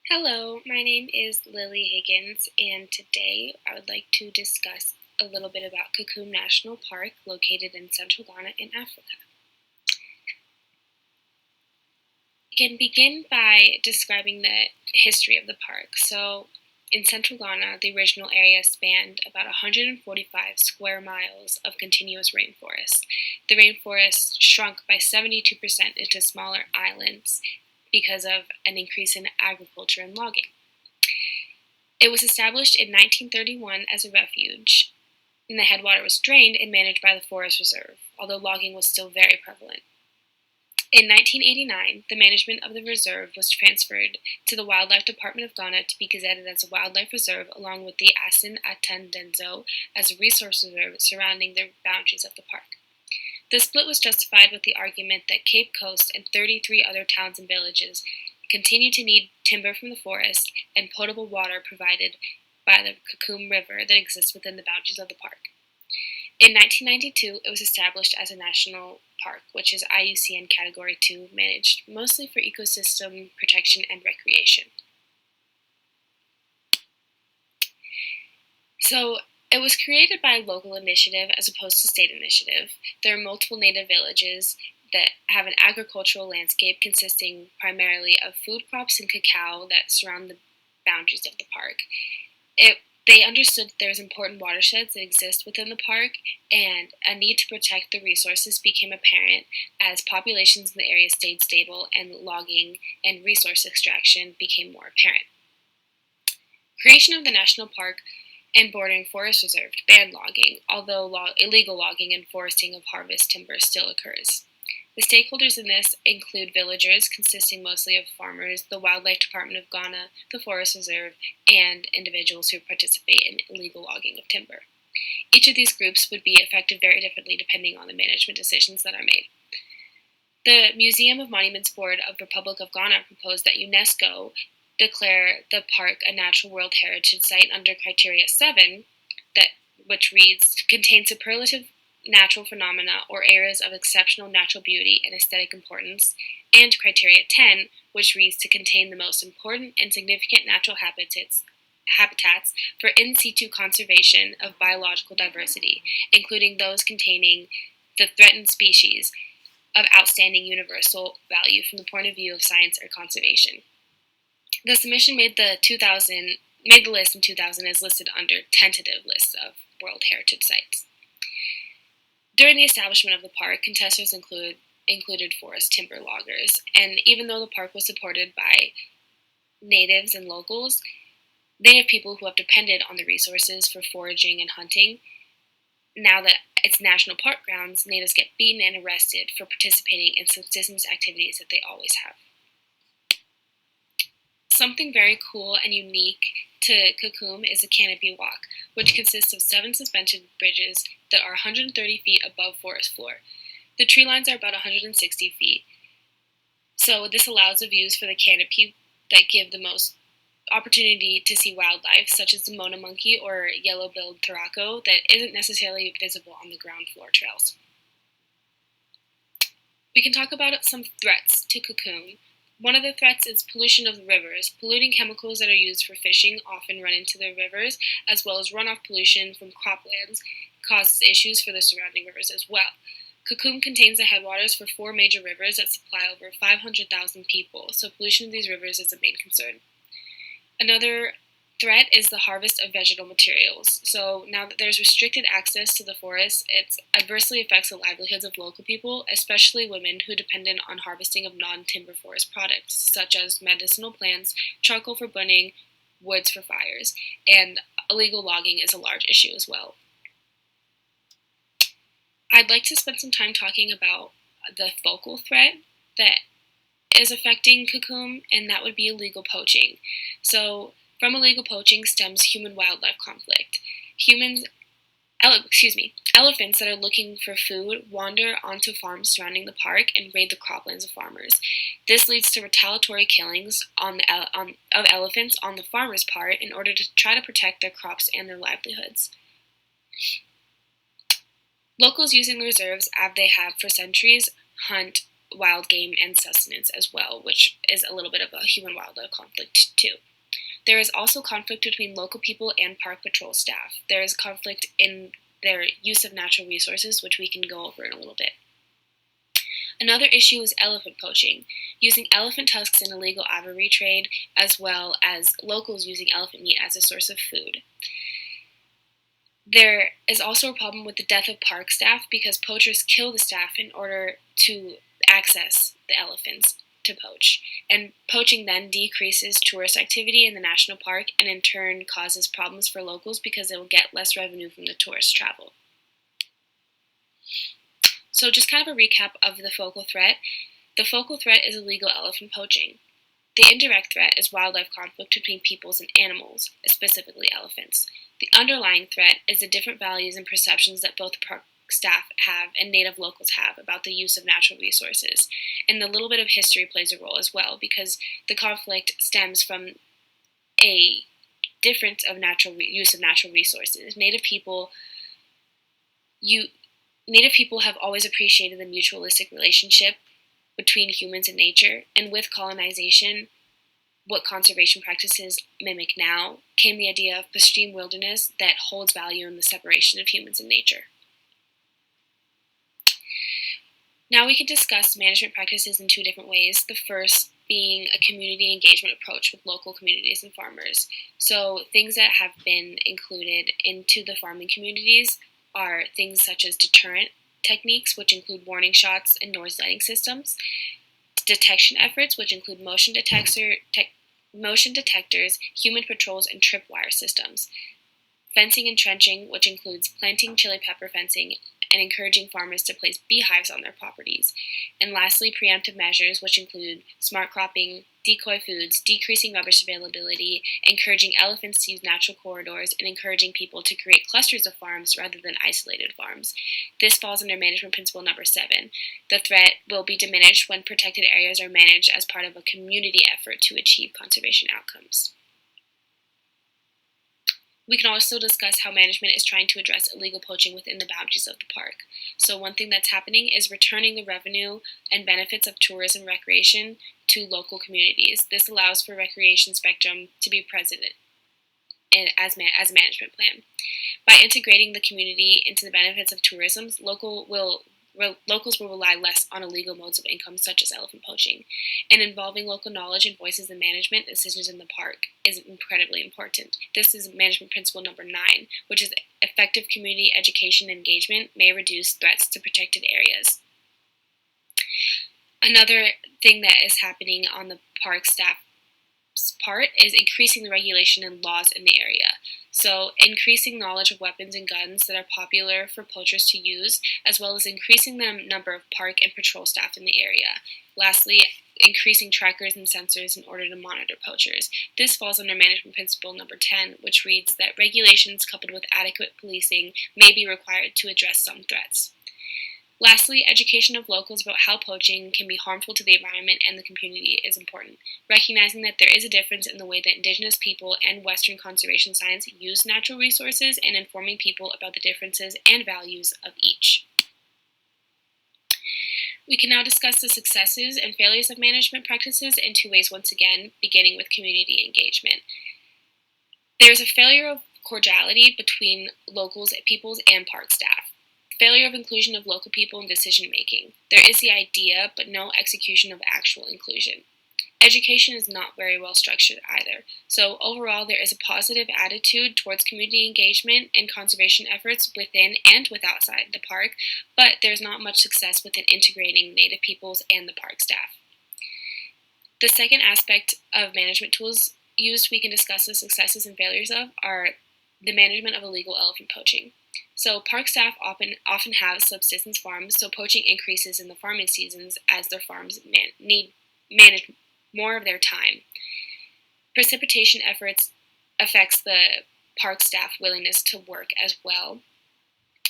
Hello, my name is Lily Higgins, and today I would like to discuss a little bit about Kakum National Park, located in central Ghana in Africa. We can begin by describing the history of the park. So, in central Ghana, the original area spanned about 145 square miles of continuous rainforest. The rainforest shrunk by 72% into smaller islands because of an increase in agriculture and logging. It was established in 1931 as a refuge, and the headwater was drained and managed by the Forest Reserve, although logging was still very prevalent. In 1989, the management of the reserve was transferred to the Wildlife Department of Ghana to be gazetted as a wildlife reserve, along with the Asin Atendenzo as a resource reserve surrounding the boundaries of the park. The split was justified with the argument that Cape Coast and 33 other towns and villages continue to need timber from the forest and potable water provided by the Kakum River that exists within the boundaries of the park. In 1992, it was established as a national park, which is IUCN Category 2, managed mostly for ecosystem protection and recreation. So, it was created by local initiative as opposed to state initiative. There are multiple native villages that have an agricultural landscape consisting primarily of food crops and cacao that surround the boundaries of the park. They understood that there was important watersheds that exist within the park, and a need to protect the resources became apparent as populations in the area stayed stable and logging and resource extraction became more apparent. Creation of the national park and bordering forest reserve banned logging, although illegal logging and foresting of harvest timber still occurs. The stakeholders in this include villagers, consisting mostly of farmers, the Wildlife Department of Ghana, the Forest Reserve, and individuals who participate in illegal logging of timber. Each of these groups would be affected very differently depending on the management decisions that are made. The Museum of Monuments Board of Republic of Ghana proposed that UNESCO declare the park a Natural World Heritage Site under Criteria 7, which reads, contains superlative natural phenomena or areas of exceptional natural beauty and aesthetic importance, and Criteria 10, which reads to contain the most important and significant natural habitats for in situ conservation of biological diversity, including those containing the threatened species of outstanding universal value from the point of view of science or conservation. The submission made the list in 2000 as listed under tentative lists of World Heritage Sites. During the establishment of the park, contestants included forest timber loggers, and even though the park was supported by natives and locals, native people who have depended on the resources for foraging and hunting, now that it's national park grounds, natives get beaten and arrested for participating in subsistence activities that they always have. Something very cool and unique to Kakum is a canopy walk, which consists of 7 suspension bridges that are 130 feet above forest floor. The tree lines are about 160 feet, so this allows the views for the canopy that give the most opportunity to see wildlife, such as the Mona monkey or yellow-billed thuraco, that isn't necessarily visible on the ground floor trails. We can talk about some threats to Kakum. One of the threats is pollution of the rivers. Polluting chemicals that are used for fishing often run into the rivers, as well as runoff pollution from croplands causes issues for the surrounding rivers as well. Kakum contains the headwaters for 4 major rivers that supply over 500,000 people, so pollution of these rivers is a main concern. Another threat is the harvest of vegetal materials. So now that there's restricted access to the forest, it adversely affects the livelihoods of local people, especially women who depend on harvesting of non-timber forest products, such as medicinal plants, charcoal for burning, woods for fires, and illegal logging is a large issue as well. I'd like to spend some time talking about the focal threat that is affecting Kakum, and that would be illegal poaching. So, from illegal poaching stems human-wildlife conflict. Elephants that are looking for food wander onto farms surrounding the park and raid the croplands of farmers. This leads to retaliatory killings of elephants on the farmers' part in order to try to protect their crops and their livelihoods. Locals using the reserves, as they have for centuries, hunt wild game and sustenance as well, which is a little bit of a human-wildlife conflict too. There is also conflict between local people and park patrol staff. There is conflict in their use of natural resources, which we can go over in a little bit. Another issue is elephant poaching, using elephant tusks in illegal ivory trade, as well as locals using elephant meat as a source of food. There is also a problem with the death of park staff because poachers kill the staff in order to access the elephants to poach. And poaching then decreases tourist activity in the national park and in turn causes problems for locals because they will get less revenue from the tourist travel. So just kind of a recap of the focal threat. The focal threat is illegal elephant poaching. The indirect threat is wildlife conflict between peoples and animals, specifically elephants. The underlying threat is the different values and perceptions that both park staff have and native locals have about the use of natural resources. And a little bit of history plays a role as well because the conflict stems from a difference of use of natural resources. Native people have always appreciated the mutualistic relationship between humans and nature, and with colonization, what conservation practices mimic now, came the idea of pristine wilderness that holds value in the separation of humans and nature. Now we can discuss management practices in two different ways, the first being a community engagement approach with local communities and farmers. So things that have been included into the farming communities are things such as deterrent techniques, which include warning shots and noise lighting systems, detection efforts, which include motion detectors, human patrols, and tripwire systems, fencing and trenching, which includes planting chili pepper fencing and encouraging farmers to place beehives on their properties, and lastly, preemptive measures, which include smart cropping, decoy foods, decreasing rubbish availability, encouraging elephants to use natural corridors, and encouraging people to create clusters of farms rather than isolated farms. This falls under management principle number 7. The threat will be diminished when protected areas are managed as part of a community effort to achieve conservation outcomes. We can also discuss how management is trying to address illegal poaching within the boundaries of the park. So one thing that's happening is returning the revenue and benefits of tourism and recreation to local communities. This allows for recreation spectrum to be present as a management plan. By integrating the community into the benefits of tourism, locals will rely less on illegal modes of income such as elephant poaching. And involving local knowledge and voices in management decisions in the park is incredibly important. This is management principle number 9, which is effective community education and engagement may reduce threats to protected areas. Another thing that is happening on the park staff's part is increasing the regulation and laws in the area. So increasing knowledge of weapons and guns that are popular for poachers to use, as well as increasing the number of park and patrol staff in the area. Lastly, increasing trackers and sensors in order to monitor poachers. This falls under management principle number 10, which reads that regulations coupled with adequate policing may be required to address some threats. Lastly, education of locals about how poaching can be harmful to the environment and the community is important, recognizing that there is a difference in the way that indigenous people and Western conservation science use natural resources and informing people about the differences and values of each. We can now discuss the successes and failures of management practices in two ways once again, beginning with community engagement. There is a failure of cordiality between locals, peoples, and park staff. Failure of inclusion of local people in decision making. There is the idea, but no execution of actual inclusion. Education is not very well structured either. So overall, there is a positive attitude towards community engagement and conservation efforts within and outside the park, but there's not much success within integrating Native peoples and the park staff. The second aspect of management tools used we can discuss the successes and failures of are the management of illegal elephant poaching. So park staff often have subsistence farms, so poaching increases in the farming seasons as their farms manage more of their time. Precipitation efforts affects the park staff willingness to work as well,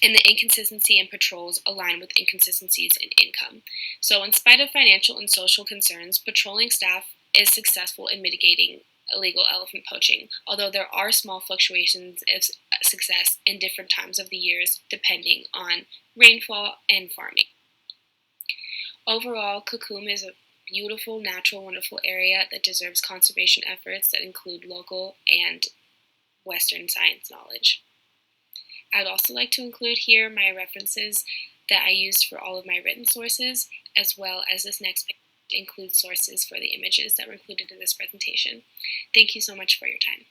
and the inconsistency in patrols align with inconsistencies in income. So in spite of financial and social concerns, patrolling staff is successful in mitigating illegal elephant poaching, although there are small fluctuations of success in different times of the years depending on rainfall and farming. Overall, Kakum is a beautiful, natural, wonderful area that deserves conservation efforts that include local and Western science knowledge. I would also like to include here my references that I used for all of my written sources, as well as this next page includes sources for the images that were included in this presentation. Thank you so much for your time.